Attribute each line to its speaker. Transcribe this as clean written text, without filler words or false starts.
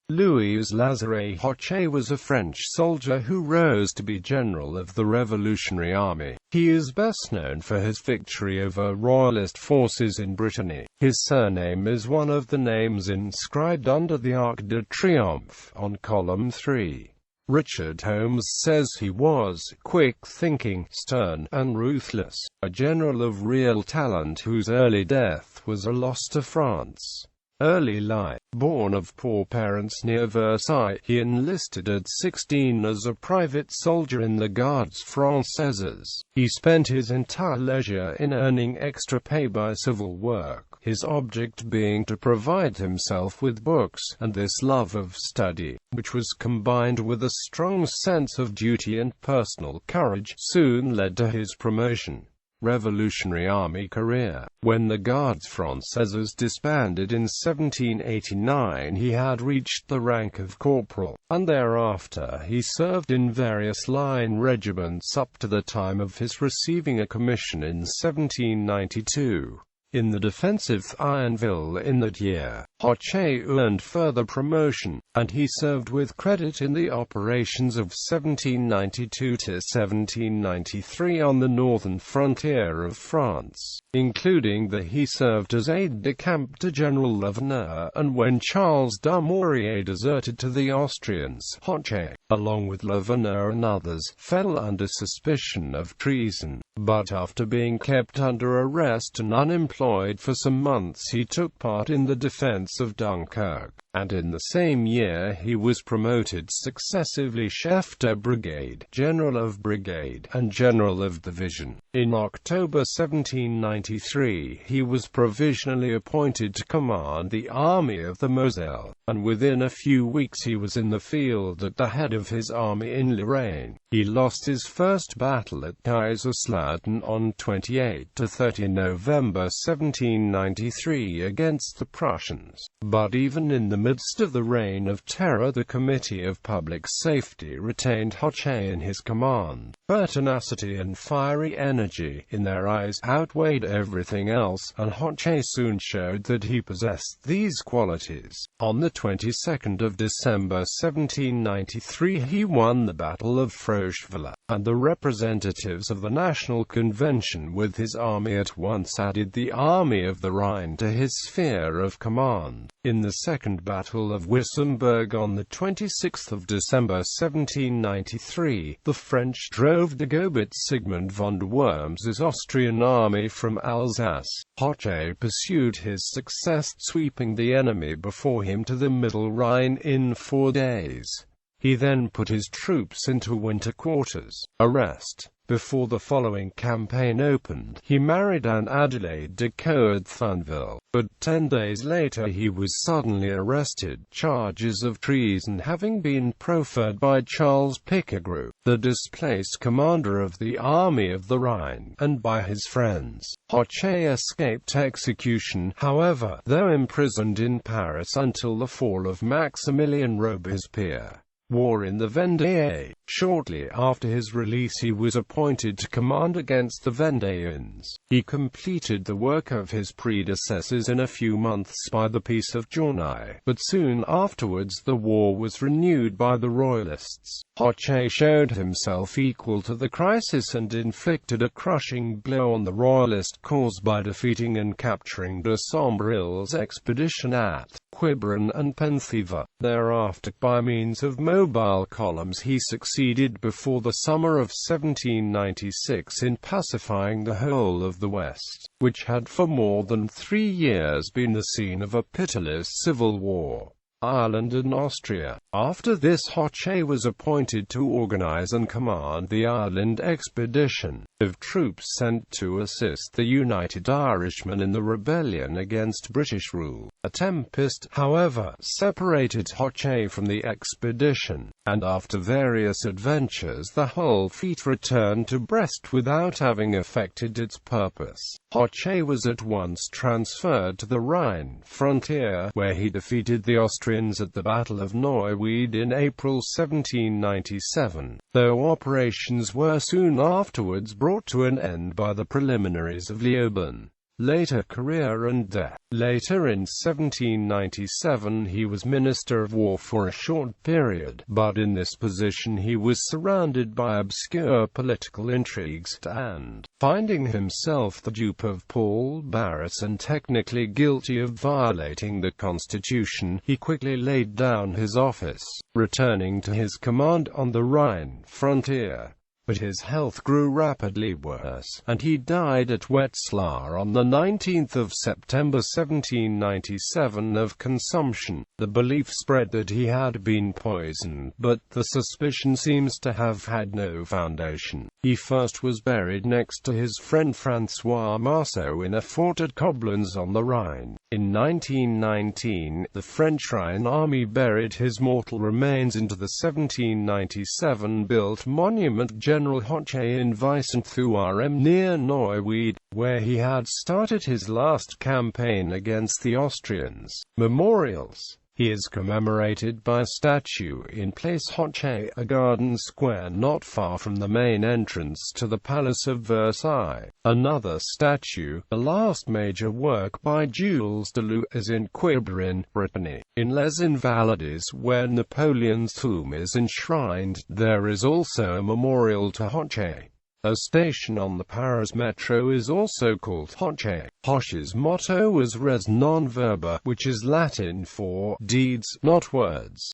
Speaker 1: Louis Lazare Hoche was a French soldier who rose to be general of the Revolutionary Army. He is best known for his victory over Royalist forces in Brittany. His surname is one of the names inscribed under the Arc de Triomphe on column 3. Richard Holmes says he was quick-thinking, stern, and ruthless, a general of real talent whose early death was a loss to France. Early life. Born of poor parents near Versailles, he enlisted at 16 as a private soldier in the Gardes Françaises. He spent his entire leisure in earning extra pay by civil work, his object being to provide himself with books, and this love of study, which was combined with a strong sense of duty and personal courage, soon led to his promotion. Revolutionary Army career. When the Gardes Françaises disbanded in 1789, he had reached the rank of corporal, and thereafter he served in various line regiments up to the time of his receiving a commission in 1792. In the defensive Thionville in that year, Hoche earned further promotion, and he served with credit in the operations of 1792 to 1793 on the northern frontier of France, including that he served as aide-de-camp to General Laveneur, and when Charles Dumouriez deserted to the Austrians, Hoche, along with Laveneur and others, fell under suspicion of treason. But after being kept under arrest and unemployed for some months, he took part in the defense of Dunkirk, and in the same year he was promoted successively chef de brigade, general of brigade, and general of division. In October 1793, he was provisionally appointed to command the Army of the Moselle, and within a few weeks he was in the field at the head of his army in Lorraine. He lost his first battle at Kaiserslautern on 28–30 November 1793 against the Prussians. But even in the midst of the reign of terror, the Committee of Public Safety retained Hoche in his command. Pertinacity and fiery energy, in their eyes, outweighed everything else, and Hoche soon showed that he possessed these qualities. On the 22nd of December 1793 he won the Battle of Frocheville, and the representatives of the National Convention with his army at once added the Army of the Rhine to his sphere of command. In the Second Battle of Wissembourg on the 26th of December 1793, the French drove Dagobert Sigmund von Worms's Austrian army from Alsace. Hoche pursued his success, sweeping the enemy before him to the Middle Rhine in 4 days. He then put his troops into winter quarters. Arrest. Before the following campaign opened, he married Anne Adelaide de Coed-Thionville, but 10 days later he was suddenly arrested, charges of treason having been proffered by Charles Pichegru, the displaced commander of the Army of the Rhine, and by his friends. Hoche escaped execution, however, though imprisoned in Paris until the fall of Maximilien Robespierre. War in the Vendée. Shortly after his release he was appointed to command against the Vendéans. He completed the work of his predecessors in a few months by the Peace of Joinville, but soon afterwards the war was renewed by the Royalists. Hoche showed himself equal to the crisis and inflicted a crushing blow on the Royalist cause by defeating and capturing de Sombril's expedition at Quiberon and Pentheva. Thereafter, by means of mobile columns, he succeeded before the summer of 1796 in pacifying the whole of the West, which had for more than 3 years been the scene of a pitiless civil war. Ireland and Austria. After this, Hoche was appointed to organize and command the Ireland expedition, of troops sent to assist the United Irishmen in the rebellion against British rule. A tempest, however, separated Hoche from the expedition, and after various adventures the whole fleet returned to Brest without having effected its purpose. Hoche was at once transferred to the Rhine frontier, where he defeated the Austrians at the Battle of Neuwied in April 1797, though operations were soon afterwards brought to an end by the preliminaries of Leoben. later career and death. Later in 1797 he was Minister of War for a short period, but in this position he was surrounded by obscure political intrigues, and, finding himself the dupe of Paul Barras and technically guilty of violating the Constitution, he quickly laid down his office, returning to his command on the Rhine frontier. But his health grew rapidly worse, and he died at Wetzlar on 19 September 1797 of consumption. The belief spread that he had been poisoned, but the suspicion seems to have had no foundation. He first was buried next to his friend François Marceau in a fort at Koblenz on the Rhine. In 1919, the French Rhine army buried his mortal remains into the 1797-built monument General Hoche in Weissenthurm near Neuwied, where he had started his last campaign against the Austrians. Memorials. He is commemorated by a statue in Place Hoche, a garden square not far from the main entrance to the Palace of Versailles. Another statue, the last major work by Jules Delou, is in Quiberon, Brittany. In Les Invalides, where Napoleon's tomb is enshrined, there is also a memorial to Hoche. A station on the Paris metro is also called Hoche. Hoche's motto was res non verba, which is Latin for deeds, not words.